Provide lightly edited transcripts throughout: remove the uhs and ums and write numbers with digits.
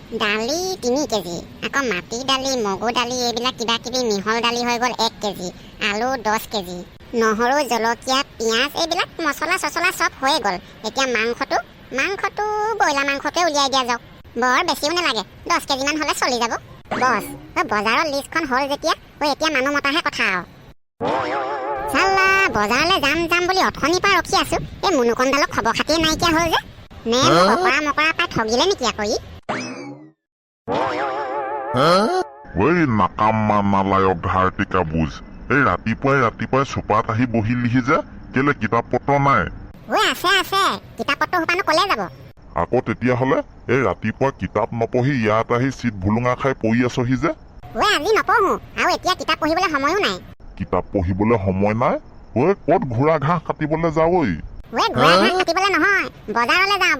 দালি 3 কেজি, আকৌ মাটি দালি, মগু দালি এইবিলাক কিবা কিবি মিহল দালি হৈ গ'ল 1 কেজি, আলু 10 কেজি, নহৰু, জলকীয়া, পিঁয়াজ এইবিলাক মছলা চছলা চব হৈয়ে গ'ল। এতিয়া মাংসটো ব্ৰইলাৰ মাংসটোৱে উলিয়াই দিয়া যাওক। বৰ বেছিও নালাগে, 10 কেজিমান হ'লে চলি যাব। বছ, বজাৰৰ লিষ্টখন হ'ল যেতিয়া এতিয়া মানুহ মতাহে কথা আৰু। চাল্লা, বজাৰলৈ যাম বুলি অথনিৰ পৰা ৰখি আছো। এই মুনুকণ্ডালক খবৰ খাতিয়ে নাইকিয়া হ'ল যে। নে মোক অকৰা মকৰা পাই ঠগিলে নেকি আকৌ ই? ঐ নাকামা নালায়ক ধাৰটিকা বুজ, এই ৰাতিপুৱাই চোপাত আহি বহিলিহি যে, কেলে কিতাপ পত্ৰ নাই? ঐ আছে, কিতাপ পত্ৰ সোপানো ক'লে যাব? আকৌ তেতিয়াহ'লে এই ৰাতিপুৱা কিতাপ নপঢ়ি ইয়াত আহি চিট ভুলুঙা খাই পৰি আছহি যে? ঐ আজি নপঢ়ো, আৰু এতিয়া কিতাপ পঢ়িবলৈ সময়ো নাই। কিতাপ পঢ়িবলৈ সময় নাই? ঐ ক'ত ঘোঁৰা ঘাঁহ কাটিবলৈ যাৱ? ঐ ঘোঁৰা ঘাঁহ কাটিবলৈ নহয়, বজাৰলৈ যাওঁ,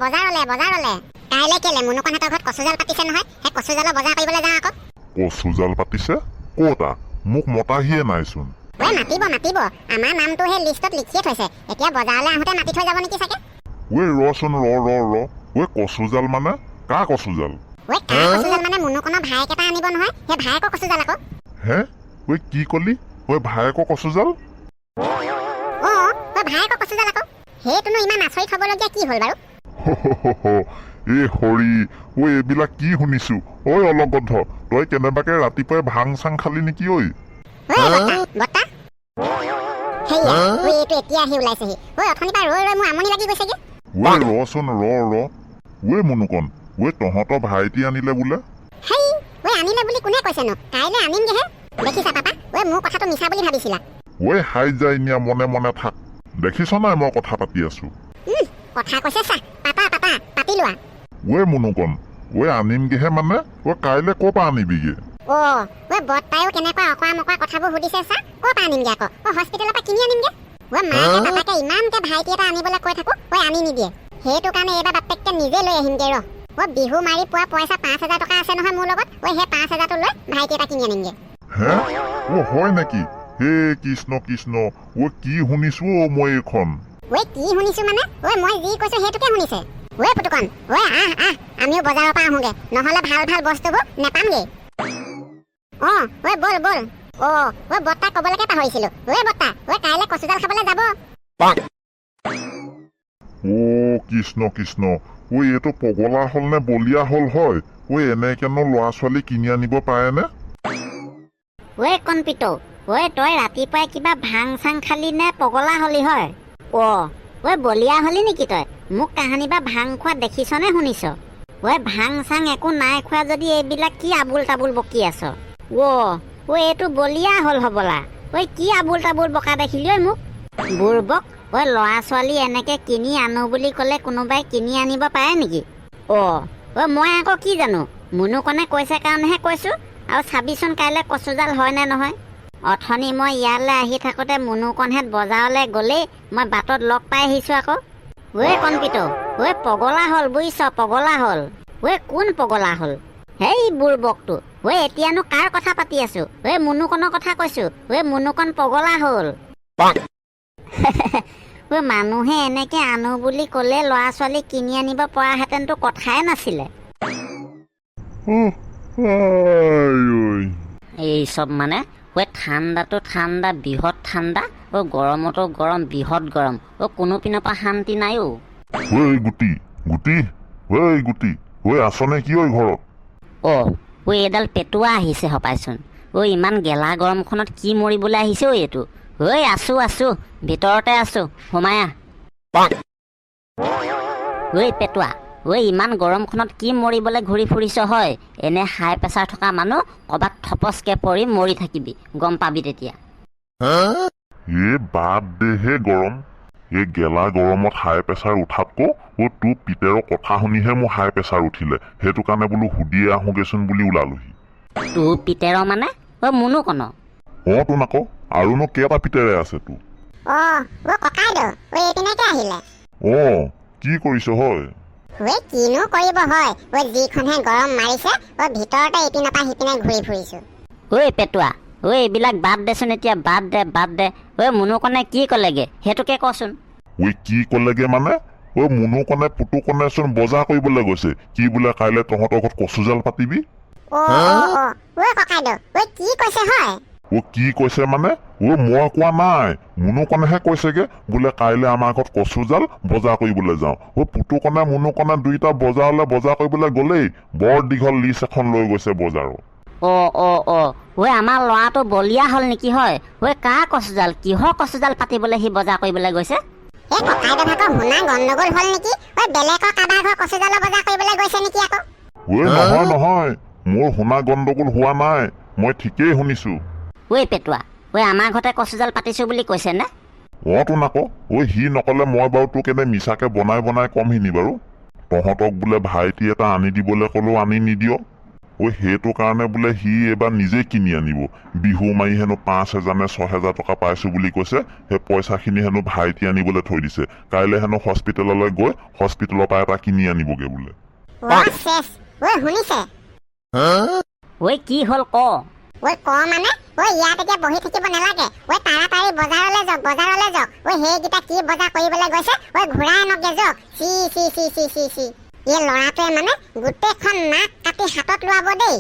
বজাৰলৈ। কাইলৈ কেলে মুনুকণহঁতৰ ঘৰত কচুজাল পাতিছে নহয়, সেই কচুজালৰ বজাৰ কৰিবলৈ যাওঁ আকৌ। কচুজাল পাতিছে? ক'তা? মোক মতাহিয়ে নাইচোন। ঐ মাতিব, আমাৰ নামটো সেই লিষ্টত লিখিয়ে থৈছে। এতিয়া বজাৰলৈ আহোঁতে মাতি থৈ যাব নেকি চাগে। ঐ ৰচোন ৰ ঐ কচুজাল মানে কাৰ কচুজাল? ঐ কাৰ কচুজাল মানে মুনুকণৰ ভায়েক এটা আনিব নহয়, সেই ভায়েকৰ কচুজাল আকৌ। হে? ঐ কি কলি? ঐ ভায়েকৰ কচুজাল? অঁ, ভায়েকৰ কচুজাল আকৌ। সেইটোনো ইমান আচৰিত হ'বলগীয়া কি হ'ল বাৰু? এই হৰি, ঐ এইবিলাক কি শুনিছো? ঐ অলগদ্ধ, তই কেনেবাকে ৰাতিপুৱাই ভাং চাং খালি নেকি? ঐ বৰ্তা সেয়া, এইটো এতিয়া আহি ওলাইছেহি। অথনিৰ পৰা ৰৈ মোৰ আমনি লাগি গৈছেগে। ঐ ৰচোন ৰ ঐ মুনুকণ, ঐ তহঁতৰ ভাইটি আনিলে বোলে? হেই, আনিলে বুলি কোনে কৈছেনো? কাইলৈ আনিমগেহে। দেখিছা পাপা, মোৰ কথাটো মিছা বুলি ভাবিছিলা? ঐ হাই যায় নিয়া, মনে মনে থাক। দেখিছ নাই মই কথা পাতি আছো? কথা কৈছে চা, পাপা পাতি লোৱা। ঐ মুনুকণ, আনিমগেহে মানে? কাইলৈ ক'ৰ পৰা আনিবিগে? বৰ্তায়ো কেনেকুৱা অকৰা মকৰা কথাবোৰ সুধিছে চা। ক'ৰ পৰা আনিমগে আকৌ? হস্পিটেলৰ পৰা কিনি আনিমগে। মাকে পাপাকে ইমানকে ভাইটি এটা আনিবলৈ কৈ থাকো, আনি নিদিয়ে। সেইটো কাৰণে এইবাৰ বাপেককে নিজে লৈ আহিমগে ৰ। বিহু মাৰি পোৱা পইচা 5,000 টকা আছে নহয় মোৰ লগত। সেই 5,000টো লৈ ভাইটি এটা কিনি আনিমগে। হে? হয় নেকি? হে কৃষ্ণ কি শুনিছো মই এইখন? কি শুনিছো মানে? মই যি কৈছো সেইটোকে শুনিছে। পুতুকণ, আহ আমিও বজাৰৰ পৰা আহোগে, নহ'লে ভাল বস্তুবোৰ নেপামগে। বল। বৰ্তাক ক'বলৈকে পাহৰিছিলো। বৰ্তা, কাইলৈ কচুজাল খাবলৈ যাব। কৃষ্ণ এইটো পগলা হল নে বলিয়া হল হয়? এনেকেনো ল'ৰা ছোৱালী কিনি আনিব পাৰেনে? কণপিতো, তই ৰাতিপুৱাই কিবা ভাং চাং খালি নে পগলা হলি হয়? বলিয়া হলি নেকি তই? মোক কাহানি বা ভাং খোৱা দেখিছনে শুনিছ? ভাং চাং একো নাই খোৱা যদি এইবিলাক কি আবুল তাবুল বকি আছ? এইটো বলিয়া হল হবলা। কি আবুল তাবুল বকা দেখিলি মোক? বুৰ্বক, ল'ৰা ছোৱালী এনেকে কিনি আনো বুলি ক'লে কোনোবাই কিনি আনিব পাৰে নেকি? মই আকৌ কি জানো? মুনুকণে কৈছে কাৰণেহে কৈছো। আৰু চাবিচোন কাইলৈ কচুজাল হয় নে নহয়। অথনি মই ইয়ালৈ আহি থাকোঁতে মুনুকণহেঁত বজাৰলৈ গ'লেই মই বাটত লগ পাই আহিছো আকৌ। কণপিতো, পগলা হ'ল বুজিছ, পগলা হ'ল। কোন পগলা হ'ল? হেই বুৰ্বকটো, এতিয়ানো কাৰ কথা পাতি আছো? মুনুকণৰ কথা কৈছো। মুনুকণ পগলা হ'ল। মানুহে এনেকে আনো বুলি ক'লে ল'ৰা ছোৱালী কিনি আনিব পৰাহেঁতেনতো কথাই নাছিলে। এই চব মানে ঠাণ্ডাটো ঠাণ্ডা, বৃহৎ ঠাণ্ডা, গৰমতো গৰম, বৃহৎ গৰম। কোনো পিনৰ পৰা শান্তি নাই। গুটি আছনে কি ঘৰত? এইডাল পেটুৱা আহিছে হপাইচোন। ইমান গেলা গৰমখনত কি মৰিবলৈ আহিছে এইটো? আছো ভিতৰতে আছো, সোমাই আহ। পেটুৱা, ইমান গৰমখনত কি মৰিবলৈ ঘূৰি ফুৰিছ হয়? এনে হাই প্ৰেছাৰ থকা মানুহ ক'ৰবাত থপচকে পৰি মৰি থাকিবি, গম পাবি তেতিয়া। বাদ দে হে গৰম। এই গেলা গৰমত হাই প্ৰেছাৰ উঠাতকৈ তোৰ পিতেৰৰ কথা শুনিহে মোৰ হাই প্ৰেছাৰ উঠিলে। সেইটো কাৰণে বোলো সুধিয়ে আহোগেচোন বুলি ওলালোহি। তোৰ পিতেৰ মানে? মুনুকণ? তোন আকৌ, আৰুনো কেইটা পিতেৰে আছে তোৰ? ককাইদেউ, এইপিনেকে আহিলে। কি কৰিছ হয়? কিনো কৰিব হয়? যিখনহে গৰম মাৰিছে, ভিতৰতে ইপিনৰ পৰা সিপিনে ঘূৰি ফুৰিছো। পেটুৱা, এইবিলাক বাদ দেচোন এতিয়া, বাদ দে। মুনুকণে কি ক'লেগে সেইটোকে কচোন। কি ক'লেগে মানে? ঐ মুনুকণে পুতুকণেচোন বজাৰ কৰিবলৈ গৈছে কি বোলে কাইলৈ তহঁতৰ ঘৰত কচুজাল পাতিবি ঐ ককাইদেউ কি কৈছে হয় কি কৈছে মানে মই কোৱা নাই মুনুকণেহে কৈছেগে বোলে কাইলৈ আমাৰ ঘৰত কচুজাল বজাৰ কৰিবলৈ যাওঁ পুতুকণে মুনুকণে দুইটা বজাৰলৈ বজাৰ কৰিবলৈ গ'লেই বৰ দীঘল লিষ্ট এখন লৈ গৈছে বজাৰৰ ঐ আমাৰ ল'ৰাটো বলিয়া হ'ল নেকি হয় ঐ কাৰ কচুজাল কিহৰ কচুজাল পাতিবলৈ সি বজাৰ কৰিবলৈ গৈছে এই ককাইদেউ ভাগৰ শুনা গণ্ডগোল হ'ল নেকি বেলেগৰ কাৰোবাৰ ঘৰ কচুজালৰ বজাৰ কৰিবলৈ গৈছে নেকি আকৌ নহয় মোৰ শুনা গণ্ডগোল হোৱা নাই মই ঠিকেই শুনিছো ঐ পেটুৱা আমাৰ ঘৰতে কচুজাল পাতিছো বুলি কৈছে নে তোন আকৌ সি নকলে মই বাৰু তোক এনে মিছাকে বনাই কমহিনি বাৰু তহঁতক বোলে ভাইটি এটা আনি দিবলৈ ক'লেও আনি নিদিয় সেইটো কাৰণে বোলে সি এইবাৰ নিজে কিনি আনিব বিহু মাৰি হেনো 5,000 নে 6,000 টকা পাইছো বুলি কৈছে সেই পইচাখিনি হেনো ভাইটি আনিবলৈ থৈ দিছে কাইলৈ হেনো হস্পিটেললৈ গৈ হস্পিটেলৰ পৰা এটা কিনি আনিবগে বোলে শুনিছে কি হ'ল ক মানে ইয়াত এতিয়া বহি থাকিব নালাগে তাড়াতাড়ি বজাৰলৈ যাওক সেইকেইটা কি বজাৰ কৰিবলৈ গৈছে ঘূৰাই নগে যাওক চি এই ল'ৰাটোৱে মানে গোটেইখন নাক কাটি হাতত লোৱাব দেই